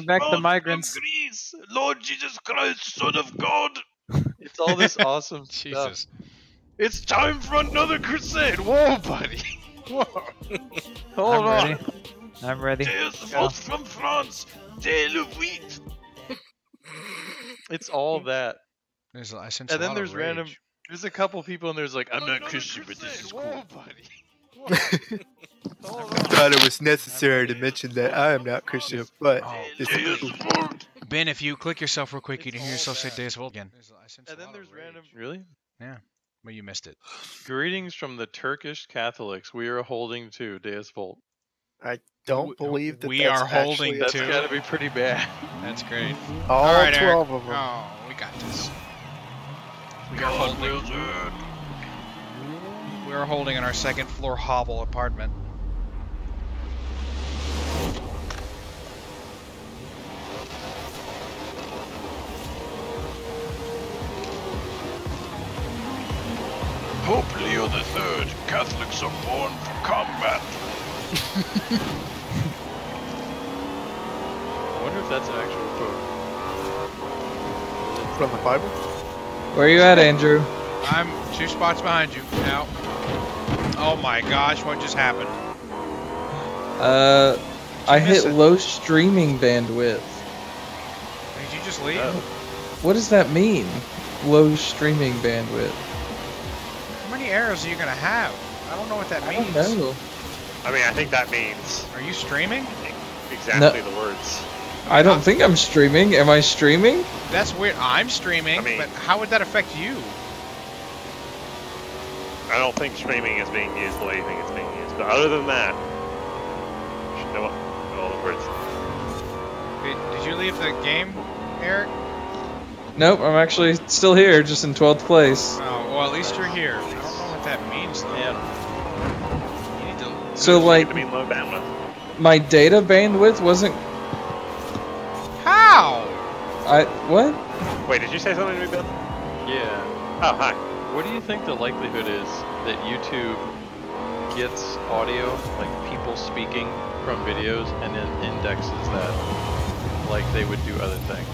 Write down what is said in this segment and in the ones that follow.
back the migrants. Greece, Lord Jesus Christ, Son of God. It's all this awesome Jesus. stuff. It's time for another crusade. Whoa, buddy. Whoa. Hold on. Ready. I'm ready. Deus vos from France. De le wheat. It's all that. I sense And a then lot there's of random. rage. There's a couple people and there's like, I'm not Christian, but this is cool. Whoa, buddy. Hold I thought it was necessary to mention that I am not Christian, but this is cool. Ben, if you click yourself real quick, you can hear yourself say Deus Vult again. And then there's random. Really? Yeah. Well, you missed it. Greetings from the Turkish Catholics. We are holding to Deus Volt. I don't believe that we that's are holding actually That's to. got to be pretty bad. That's great. all right, 12 Eric. of them. Oh, we got this. We are holding. We are holding in our second floor hovel apartment. Pope Leo III. Catholics are born for combat. I wonder if that's an actual quote. From the Bible? Where you at, Andrew? I'm 2 spots behind you now. Oh my gosh, what just happened? I miss hit it? low streaming bandwidth. Did you just leave? What does that mean? Low streaming bandwidth. How many arrows are you gonna have? I don't know what that I means. don't know. I mean, I think that means Are you streaming? exactly the words. I don't think I'm streaming. Am I streaming? That's weird. I'm streaming, I mean- but how would that affect you? I don't think streaming is being used the way you think it's being used. But other than that, you should know all the words. Did you leave the game, Eric? Nope, I'm actually still here, just in 12th place. Oh, well, at least you're here. I don't know what that means, though. Yeah. You need to... So, like, To mean low bandwidth. my data bandwidth wasn't... How? What? Wait, did you say something to me, Ben? Yeah. Oh, hi. What do you think the likelihood is that YouTube gets audio, like people speaking from videos, and then indexes that like they would do other things?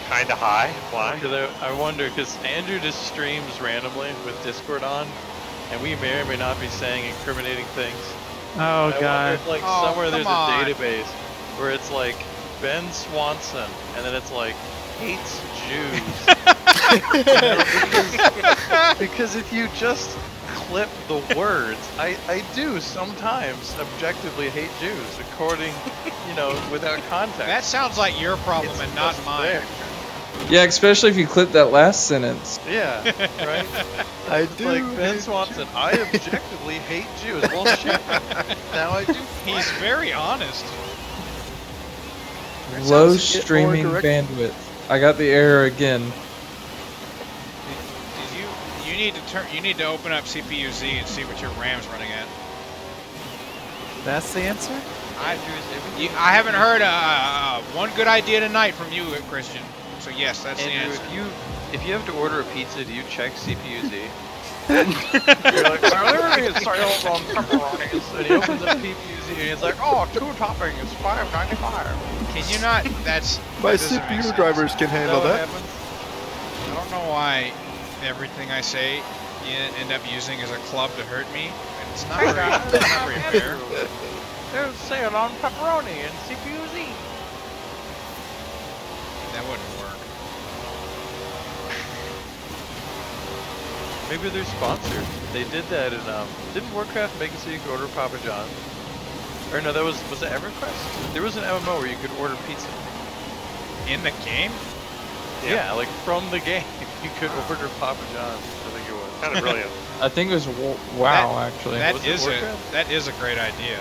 Kinda high. Why? Because I wonder, because Andrew just streams randomly with Discord on, and we may or may not be saying incriminating things. Oh, I wonder if, like, Oh, somewhere there's come on. a database where it's like Ben Swanson, and then it's like hates Jews. because if you just clip the words, I do sometimes objectively hate Jews, according, without context. That sounds like your problem It's and not just mine. there. Yeah, especially if you clip that last sentence. Yeah, right? I It's like Ben Swanson, I objectively hate Jews. Well, shit. Now I do. He's very honest. Low Sounds to get more streaming direct- bandwidth. I got the error again. You need to open up CPU-Z and see what your RAM's running at. That's the answer? I haven't heard one good idea tonight from you, Christian. So yes, that's the Andrew, answer. if you have to order a pizza, do you check CPU-Z? You're like, my ordering is sales on pepperonis. And he opens up CPU-Z and he's like, oh, 2 toppings, $5.95. Can you not? That's My that doesn't make CPU sense. drivers can handle What that. happens? I don't know why everything I say you end up using as a club to hurt me. It's not very, it's not very fair. There's sale on pepperoni and CPU-Z. That wouldn't work. Maybe they're sponsored. They did that in, didn't Warcraft make it so you could order Papa John's? Or no, was it EverQuest? There was an MMO where you could order pizza. In the game? Yeah, like from the game, you could order Papa John's, I think it was. Kind of brilliant. I think it was WoW, actually. That Was it Warcraft? that is a great idea,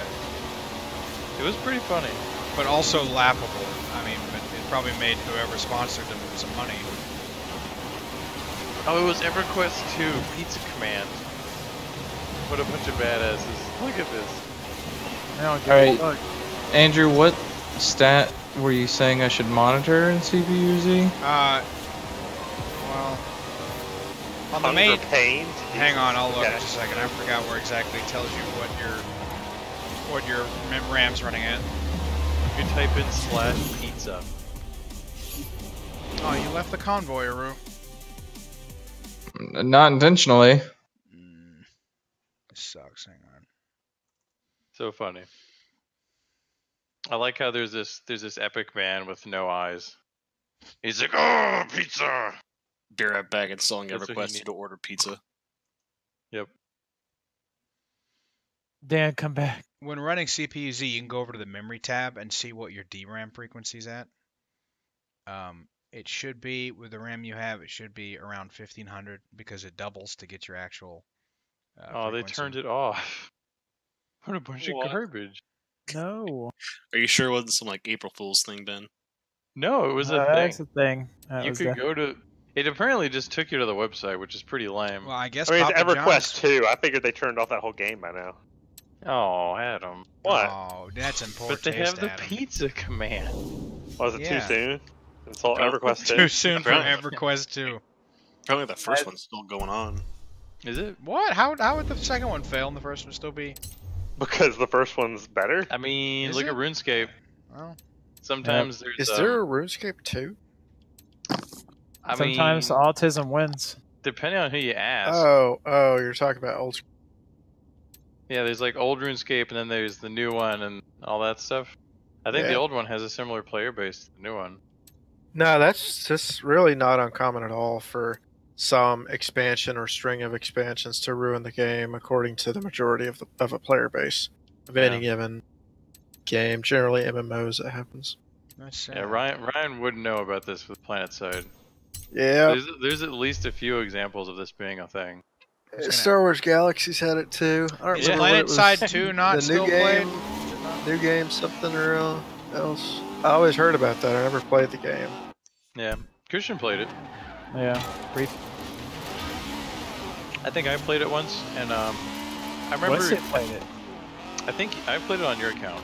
It was pretty funny. but also laughable. I mean, but it probably made whoever sponsored them some money. Oh, it was EverQuest 2, Pizza Command. What a bunch of badasses. Look at this. Alright, Andrew, what stat were you saying I should monitor in CPU-Z? Well, on the Hunger main. pain. Hang on, I'll look Okay. in just a second. I forgot where exactly it tells you what your RAM's running at. You type in /pizza. Oh, you left the convoy, Aru. Not intentionally. This sucks. Hang on. So funny. I like how there's this epic man with no eyes. He's like, oh, pizza! Be right back installing a That's what he request need- you to order pizza. Yep. Dan, come back. When running CPU-Z, you can go over to the memory tab and see what your DRAM frequency's at. It should be, with the RAM you have, it should be around 1500 because it doubles to get your actual Oh, frequency. they turned it off. What a bunch of garbage. No. Are you sure it wasn't some like April Fool's thing, Ben? No, it was a That's thing. the thing. That You was could the- go to... It apparently just took you to the website, which is pretty lame. Well, I guess I mean, it's Papa EverQuest John's... 2. I figured they turned off that whole game by now. Oh, Adam. What? Oh, that's in poor But they taste, have the Adam. pizza command. Was it Yeah. too soon? Install EverQuest 2? Too soon for Apparently. EverQuest 2. Apparently the first one's still going on. Is it? What? How would the second one fail and the first one still be? Because the first one's better? I mean, Is look it? at RuneScape. Well, Sometimes there's... Is there a RuneScape 2? I Sometimes mean, autism wins. depending on who you ask. Oh, you're talking about old. Yeah, there's like old RuneScape, and then there's the new one and all that stuff. I think the Yeah. old one has a similar player base to the new one. No, that's just really not uncommon at all for some expansion or string of expansions to ruin the game, according to the majority of a player base of any given game. Generally, MMOs, it happens. that's sad. Yeah, Ryan wouldn't know about this with PlanetSide. Yeah, There's at least a few examples of this being a thing. Star Wars Galaxies had it too. I don't Is remember what it was. PlanetSide 2 not the still new game, played? new game, something or else. I always heard about that. I never played the game. Yeah, Christian played it. Yeah. Brief. I think I played it once, and I remember. What's it played it? I think I played it on your account,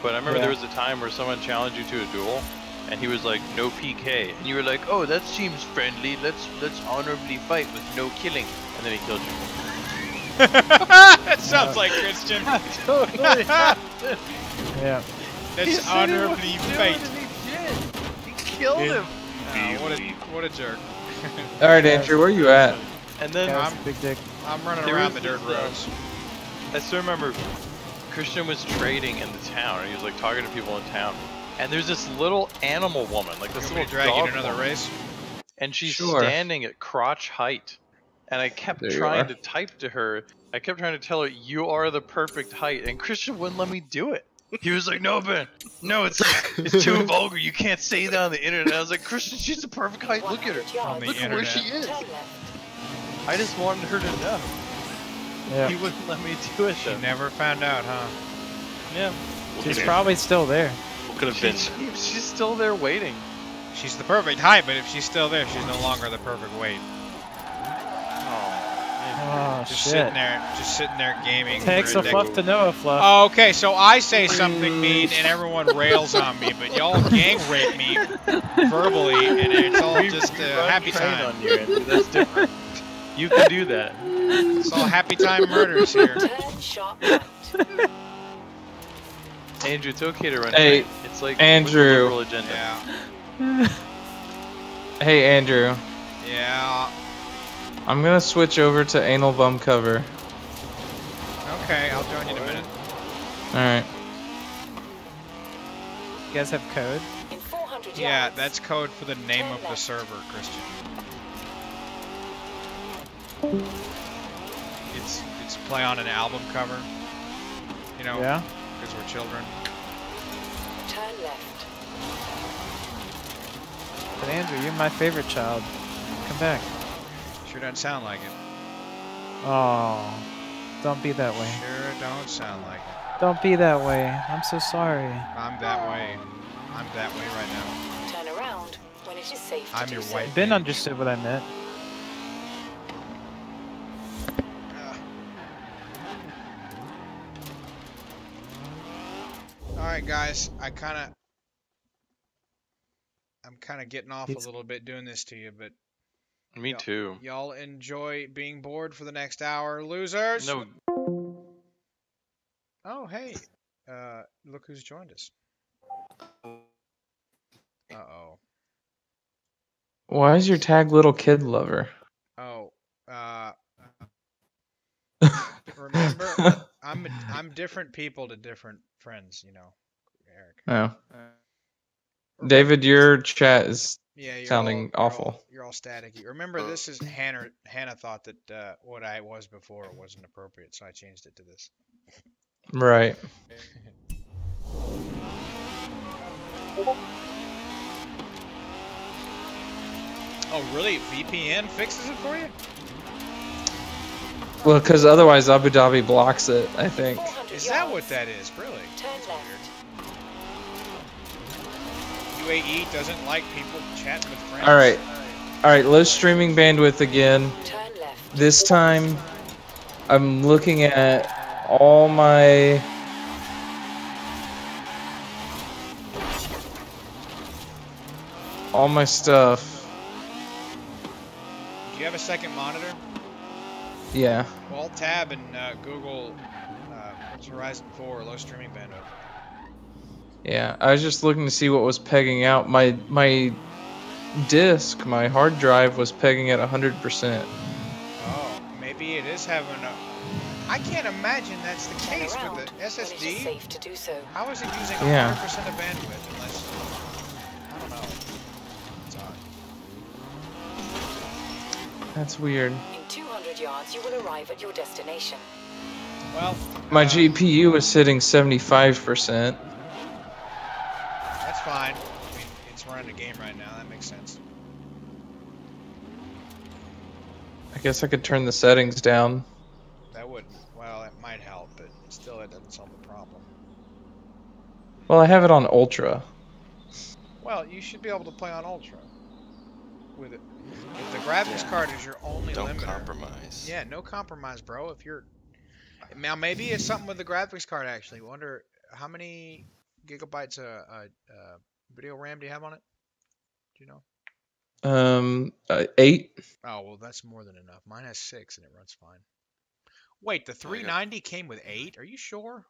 but I remember Yeah. there was a time where someone challenged you to a duel, and he was like, "No PK," and you were like, "Oh, that seems friendly. Let's honorably fight with no killing," and then he killed you. That sounds like Christian. Totally. Yeah. Let's honorably fight. He killed him. What a jerk. All right, Andrew, where you at? And then That was a big dick. I'm running There around was the dirt this, roads. I still remember Christian was trading in the town, and he was like talking to people in town. And there's this little animal woman, like this Want me little to drag you dog to another woman, race? and she's Sure. standing at crotch height. And I kept There you trying are. to type to her. I kept trying to tell her, "You are the perfect height," and Christian wouldn't let me do it. He was like, "No, Ben, no, it's too vulgar. You can't say that on the internet." And I was like, "Christian, she's the perfect height. Look at her. On the Look at where internet. she is." I just wanted her to know. Yeah. He wouldn't let me do it She though. never found out, huh? Yeah, She's probably still there. Could have been. she's still there waiting. She's the perfect height, but if she's still there, she's no longer the perfect weight. Oh Just shit. sitting there gaming. Takes for a a fluff to know a fluff. Oh, okay, so I say something mean and everyone rails on me, but y'all gang rape me verbally, and it's all just a happy Train time. on you, Andrew. That's different. You can do that. It's all happy time murders here. Andrew, it's okay to run. Hey, train. It's like Andrew. with the liberal agenda. Yeah, Hey, Andrew. yeah. I'm gonna switch over to anal bum cover. Okay, I'll join you in a minute. All right. You guys have code? Yeah, that's code for the name of the server, Christian. It's play on an album cover. You know, Yeah. because we're children. Turn left. But Andrew, you're my favorite child. Come back. Sure doesn't sound like it. Oh. Don't be that way. Sure don't sound like it. Don't be that way. I'm so sorry. I'm that way. I'm that way right now. Turn around when it is safe to I'm do your so. white Ben bitch. understood what I meant. Alright guys, I'm kinda getting off a little bit doing this to you, but Me Yeah. too. y'all enjoy being bored for the next hour, losers. No, Oh hey, look who's joined us. Uh-oh. Why is your tag little kid lover? Oh, remember, I'm different people to different friends, you know, Eric. No. Remember, David, your chat is yeah, sounding awful. You're all staticky. Remember, this is Hannah. Hannah thought that what I was before wasn't appropriate, so I changed it to this. Right. Oh, really? VPN fixes it for you? Well, because otherwise Abu Dhabi blocks it, I think. 400 Is that what that is? Really? Turn left. UAE doesn't like people chatting with friends. All right. Low streaming bandwidth again. Turn left. This time, I'm looking at all my stuff. Do you have a second monitor? Yeah. Well, Alt tab and Google Forza Horizon 4 low streaming bandwidth. Yeah. I was just looking to see what was pegging out. My disk, my hard drive was pegging at 100%. Oh, maybe it is having a... I can't imagine that's the Turn case around with the when it is SSD. safe to do so. How is it using 100% Yeah. of bandwidth unless... I don't know. It's odd. That's weird. In 200 yards, you will arrive at your destination. Well, My GPU was sitting 75%. that's fine. I mean, it's running a game right now. That makes sense. I guess I could turn the settings down. That wouldn't... Well, it might help, but still it doesn't solve the problem. Well, I have it on ultra. Well, you should be able to play on Ultra. With it. If the graphics card is your only Don't limiter... compromise. Yeah, no compromise, bro. If you're... Now, maybe it's something with the graphics card, actually. Wonder how many gigabytes video RAM do you have on it? Do you know? 8. Oh, well, that's more than enough. Mine has 6 and it runs fine. Wait, the 390 came with 8? Are you sure?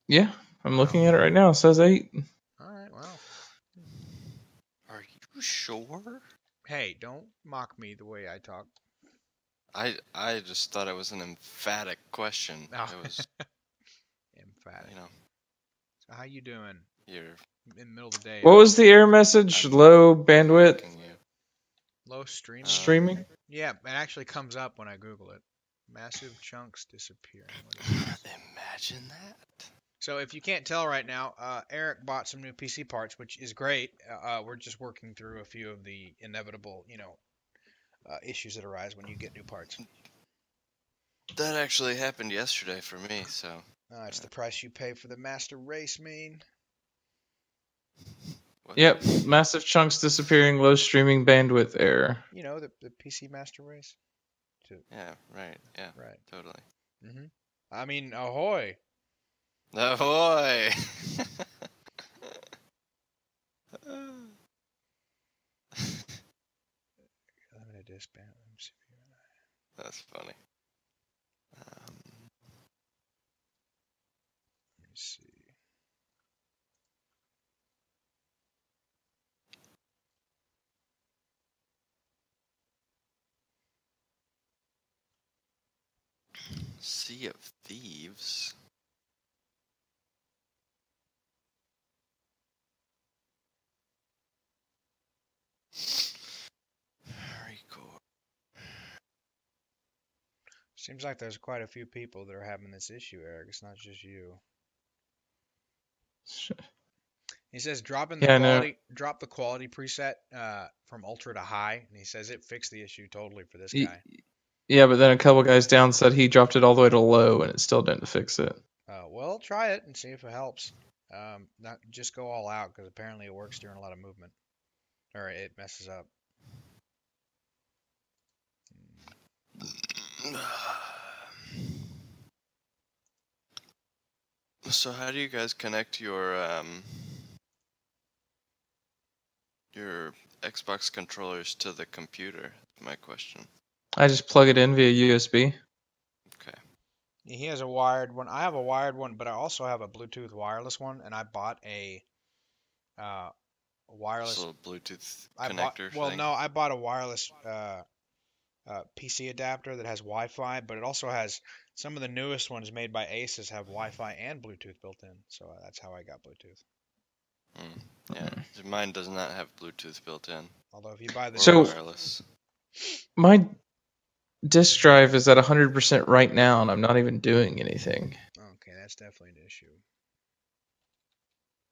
Yeah, I'm looking at it right now. It says 8. Alright, well. Are you sure? Hey, don't mock me the way I talk. I just thought it was an emphatic question. Oh. It was, Emphatic. you know, So how you doing you're in the middle of the day? What was the error message? Low bandwidth fucking you. Low streaming? streaming? Yeah, it actually comes up when I Google it. Massive chunks disappearing. What is this? Imagine that. So if you can't tell right now, Eric bought some new PC parts, which is great. We're just working through a few of the inevitable, issues that arise when you get new parts. That actually happened yesterday for me, so. It's the price you pay for the master race, man. What? Yep, massive chunks disappearing, low streaming bandwidth error. You know, the PC master race? Yeah, right. Yeah, Right. totally. Mm-hmm. I mean, ahoy. Ahoy! Limited disk bandwidth. That's funny. Let me see. Sea of Thieves. Very cool. Seems like there's quite a few people that are having this issue, Eric. It's not just you. He says drop the quality preset from ultra to high, and he says it fixed the issue totally for this guy. Yeah, but then a couple guys down said he dropped it all the way to low and it still didn't fix it. Well, try it and see if it helps. Not just go all out, because apparently it works during a lot of movement, or it messes up. So how do you guys connect your Xbox controllers to the computer? Is my question. I just plug it in via USB. Okay. He has a wired one. I have a wired one, but I also have a Bluetooth wireless one, and I bought a wireless. Just a little Bluetooth I connector bought, thing. no, I bought a wireless PC adapter that has Wi-Fi, but it also has some of the newest ones made by Asus have Wi-Fi and Bluetooth built in. So that's how I got Bluetooth. Yeah, mine does not have Bluetooth built in. Although if you buy the Or So- wireless. My disk drive is at 100% right now, and I'm not even doing anything. okay, that's definitely an issue.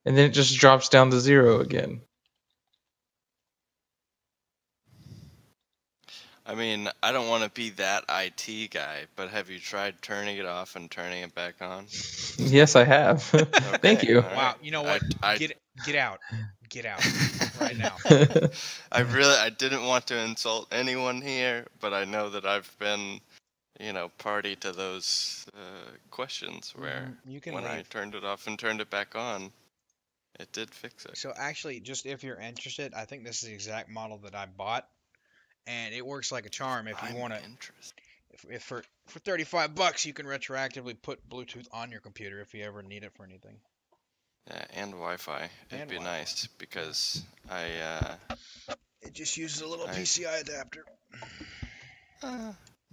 And then it just drops down to 0 again. I mean, I don't want to be that IT guy, but have you tried turning it off and turning it back on? Yes, I have. Thank Okay, you. all Wow, right. you know what? I Get out, get out right now. I didn't want to insult anyone here, but I know that I've been, party to those questions where You can when I leave. turned it off and turned it back on, it did fix it. So actually, just if you're interested, I think this is the exact model that I bought, and it works like a charm. If you I'm want to, interested. if for $35 you can retroactively put Bluetooth on your computer if you ever need it for anything. Yeah, and Wi-Fi. It'd And be Wi-Fi. nice because I It just uses a little I- PCI adapter.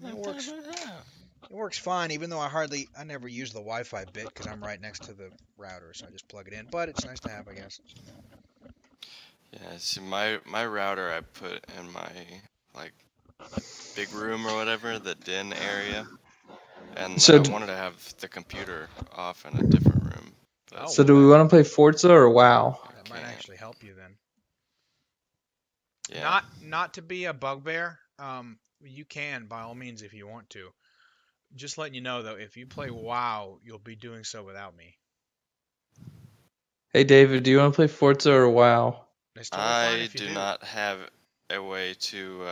It works. Yeah. It works fine, even though I never use the Wi-Fi bit because I'm right next to the router, so I just plug it in. But it's nice to have, I guess. Yeah, see, my router I put in my big room or whatever, the den area, and So I d- wanted to have the computer off in a different room. But Oh, So do we want to play Forza or WoW? That might actually help you then. yeah, Not to be a bugbear. You can by all means if you want to. Just letting you know though, if you play WoW, you'll be doing so without me. Hey David, do you want to play Forza or WoW? It's totally fine I if you do not have a way to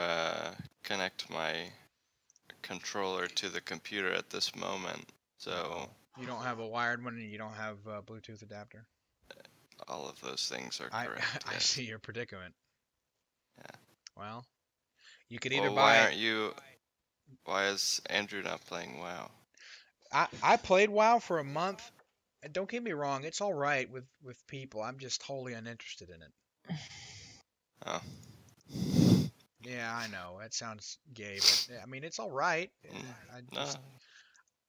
connect my controller to the computer at this moment, so You don't have a wired one and you don't have a Bluetooth adapter. all of those things are I correct. I yes. see your predicament. Yeah. Well, you could either Well, buy. why is Andrew not playing WoW? I played WoW for a month. And don't get me wrong, it's all right with people. I'm just wholly uninterested in it. Oh. Yeah, I know that sounds gay, but I mean it's all right. No.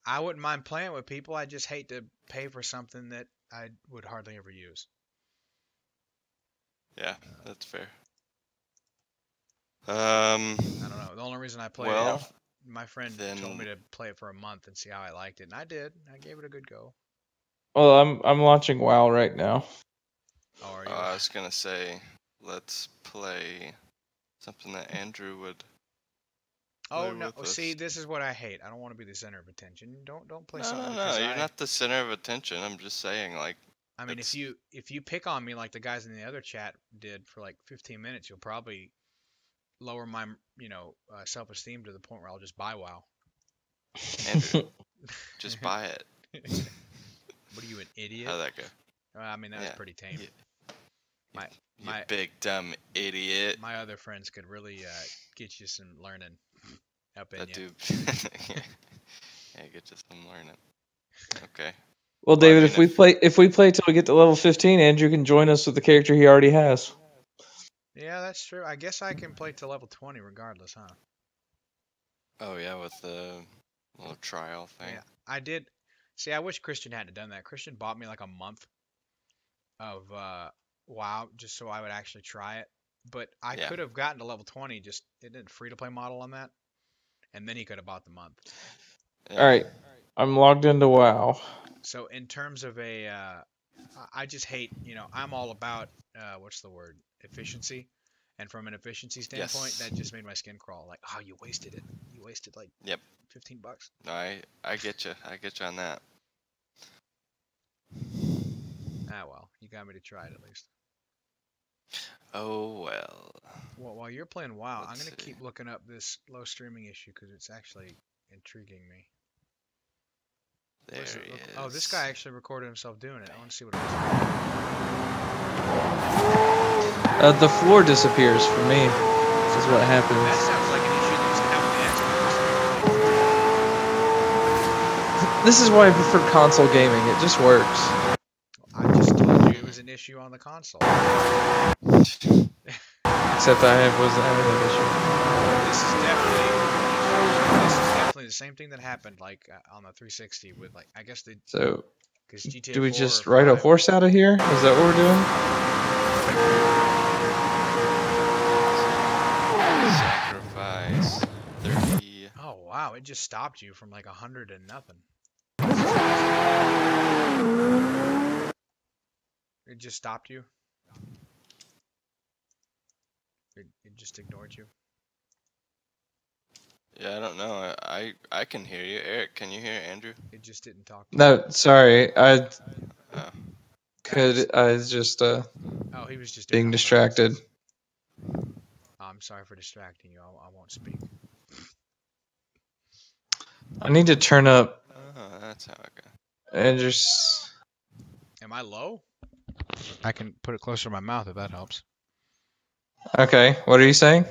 I wouldn't mind playing with people. I just hate to pay for something that I would hardly ever use. Yeah, that's fair. I don't know. The only reason I played Well, it, my friend told me to play it for a month and see how I liked it, and I did. I gave it a good go. Well, I'm launching WoW right now. Oh, are you? I was gonna say, let's play something that Andrew would. Oh play no! with See, us. this is what I hate. I don't want to be the center of attention. Don't play No, something. no, because you're not the center of attention. I'm just saying, I mean, it's- if you pick on me like the guys in the other chat did for like 15 minutes, you'll probably lower my self-esteem to the point where I'll just buy WoW. Andrew, just buy it. What are you, an idiot? How'd that go? I mean, that's Yeah. pretty tame. Yeah. You My big dumb idiot. my other friends could really get you some learning up in That you. dude. Yeah, get you some learning. Okay. Well, I David, mean, if we play till we get to level 15, Andrew can join us with the character he already has. Yeah, that's true. I guess I can play to level 20 regardless, huh? Oh yeah, with the little trial thing. Yeah, I did. See, I wish Christian hadn't done that. Christian bought me like a month of WoW just so I would actually try it. But I Yeah. could have gotten to level 20, just it didn't free to play model on that, and then he could have bought the month. Yeah. All right, I'm logged into WoW. So in terms of I just hate, I'm all about what's the word, efficiency, and from an efficiency standpoint, Yes. that just made my skin crawl. Like, oh, you wasted it. You wasted like Yep. $15. No, I get you. I get you on that. Ah, well, you got me to try it at least. Oh well. Well, while you're playing WoW, I'm Let's gonna see. keep looking up this low streaming issue because it's actually intriguing me. There Where's it? he is. Oh, this guy actually recorded himself doing it. I want to see what it is. The floor disappears for me. This is what That happens. sounds like an issue that used to happen with the Xbox. This is why I prefer console gaming. It just works. I just told you it was an issue on the console. Except I wasn't having that issue. This is definitely the same thing that happened like on the 360 with like I guess the So, because GTA do we 4 just or ride a 5 horse out of here? Is that what we're doing? Sacrifice 30. Oh wow, it just stopped you from like 100 and nothing. It just stopped you. It just ignored you. Yeah, I don't know. I can hear you. Eric, can you hear Andrew? It just didn't talk to you. No, sorry. I Oh. was just Oh, he was just doing being it on distracted. purpose. I'm sorry for distracting you. I won't speak. I need to turn up Oh, that's how it goes. and just. Am I low? I can put it closer to my mouth if that helps. Okay, what are you saying?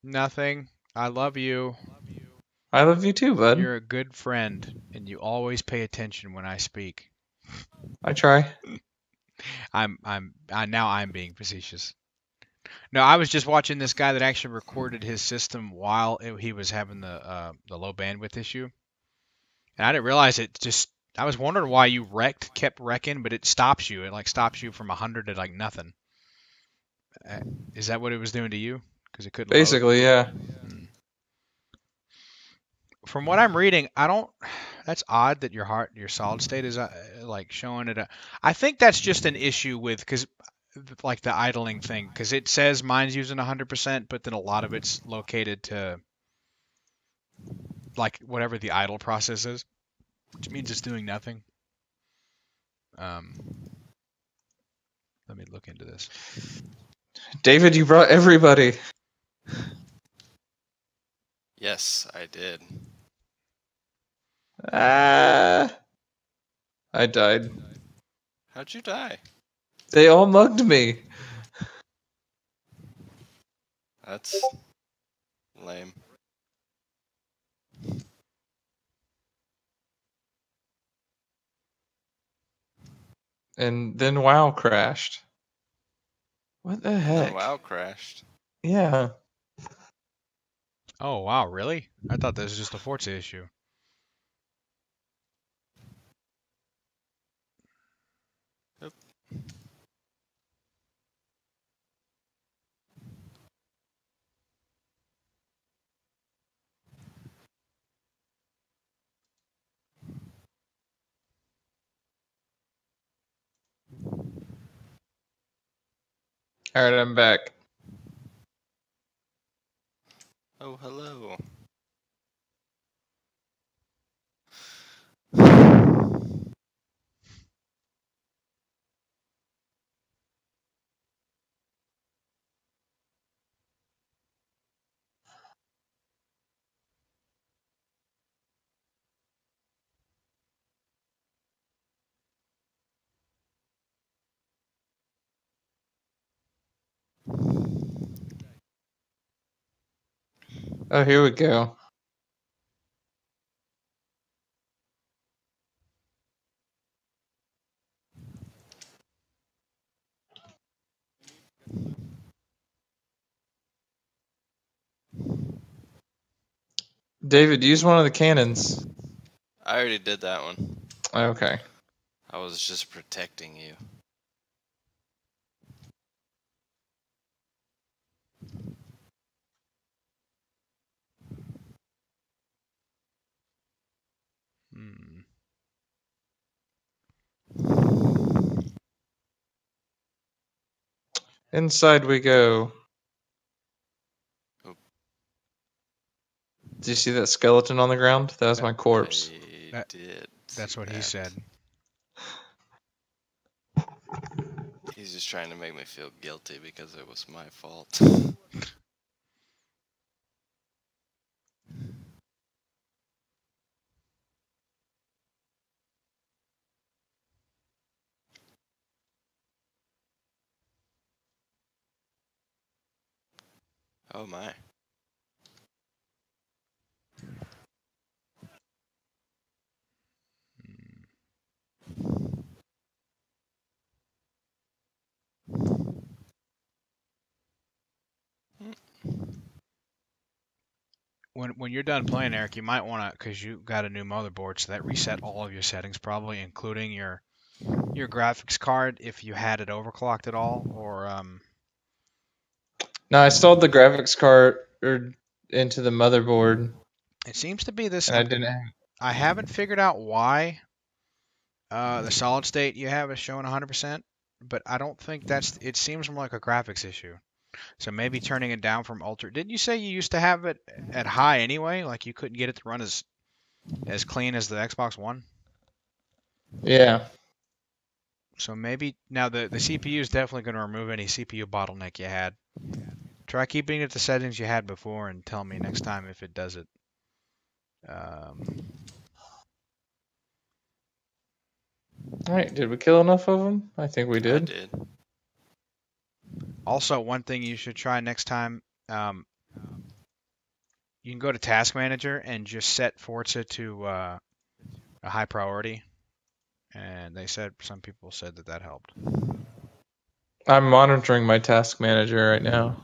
Nothing. I love you. I love you too, bud. You're a good friend, and you always pay attention when I speak. I try. Now I'm being facetious. No, I was just watching this guy that actually recorded his system while he was having the low bandwidth issue, and I didn't realize it. Just I was wondering why you kept wrecking, but it stops you. It like stops you from 100 to like nothing. Is that what it was doing to you? Because it couldn't load. Basically, yeah. From what I'm reading, I don't. That's odd that your solid state is like showing it. I think that's just an issue with because like the idling thing because it says mine's using 100%, but then a lot of it's located to like whatever the idle process is, which means it's doing nothing. Let me look into this. David, you brought everybody. Yes, I did. Ah, I died. How'd you die? They all mugged me. That's lame. And then WoW crashed. What the And heck? then WoW crashed. Yeah. Oh wow, really? I thought this was just a Forza issue. Yep. All right, I'm back. Oh, hello. Oh, here we go. David, use one of the cannons. I already did that one. Okay. I was just protecting you. Hmm. Inside we go. Oh. Did you see that skeleton on the ground? That was my corpse. I did. That's see what he that. said. He's just trying to make me feel guilty because it was my fault. Oh my. When you're done playing, Eric, you might want to, because you got a new motherboard, so that reset all of your settings probably, including your graphics card if you had it overclocked at all, or No, I installed the graphics card into the motherboard, it seems to be this. and I didn't. I haven't figured out why the solid state you have is showing 100%, but I don't think that's. It seems more like a graphics issue. So maybe turning it down from ultra. Didn't you say you used to have it at high anyway? Like you couldn't get it to run as clean as the Xbox One? Yeah. So maybe now the CPU is definitely going to remove any CPU bottleneck you had. Try keeping it the settings you had before and tell me next time if it does it. All right. Did we kill enough of them? I think we I did. did. Also, one thing you should try next time, you can go to Task Manager and just set Forza to a high priority. And they said some people said that helped. I'm monitoring my task manager right now.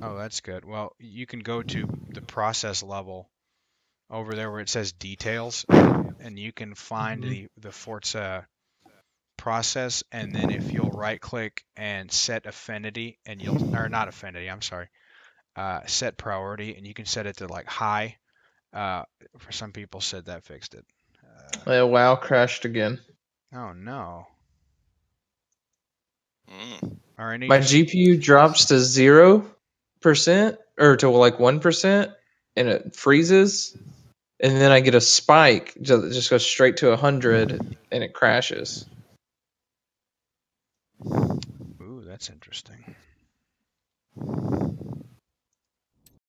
Oh, that's good. Well, you can go to the process level over there where it says details, and you can find the Forza process, and then if you'll right click and set affinity, and you'll, or not affinity, I'm sorry, set priority, and you can set it to like high. For some people said that fixed it. WoW crashed again. Oh no. Mm. All right, My GPU drops to 0% or to like 1%, and it freezes, and then I get a spike that just goes straight to 100, and it crashes. Ooh, that's interesting.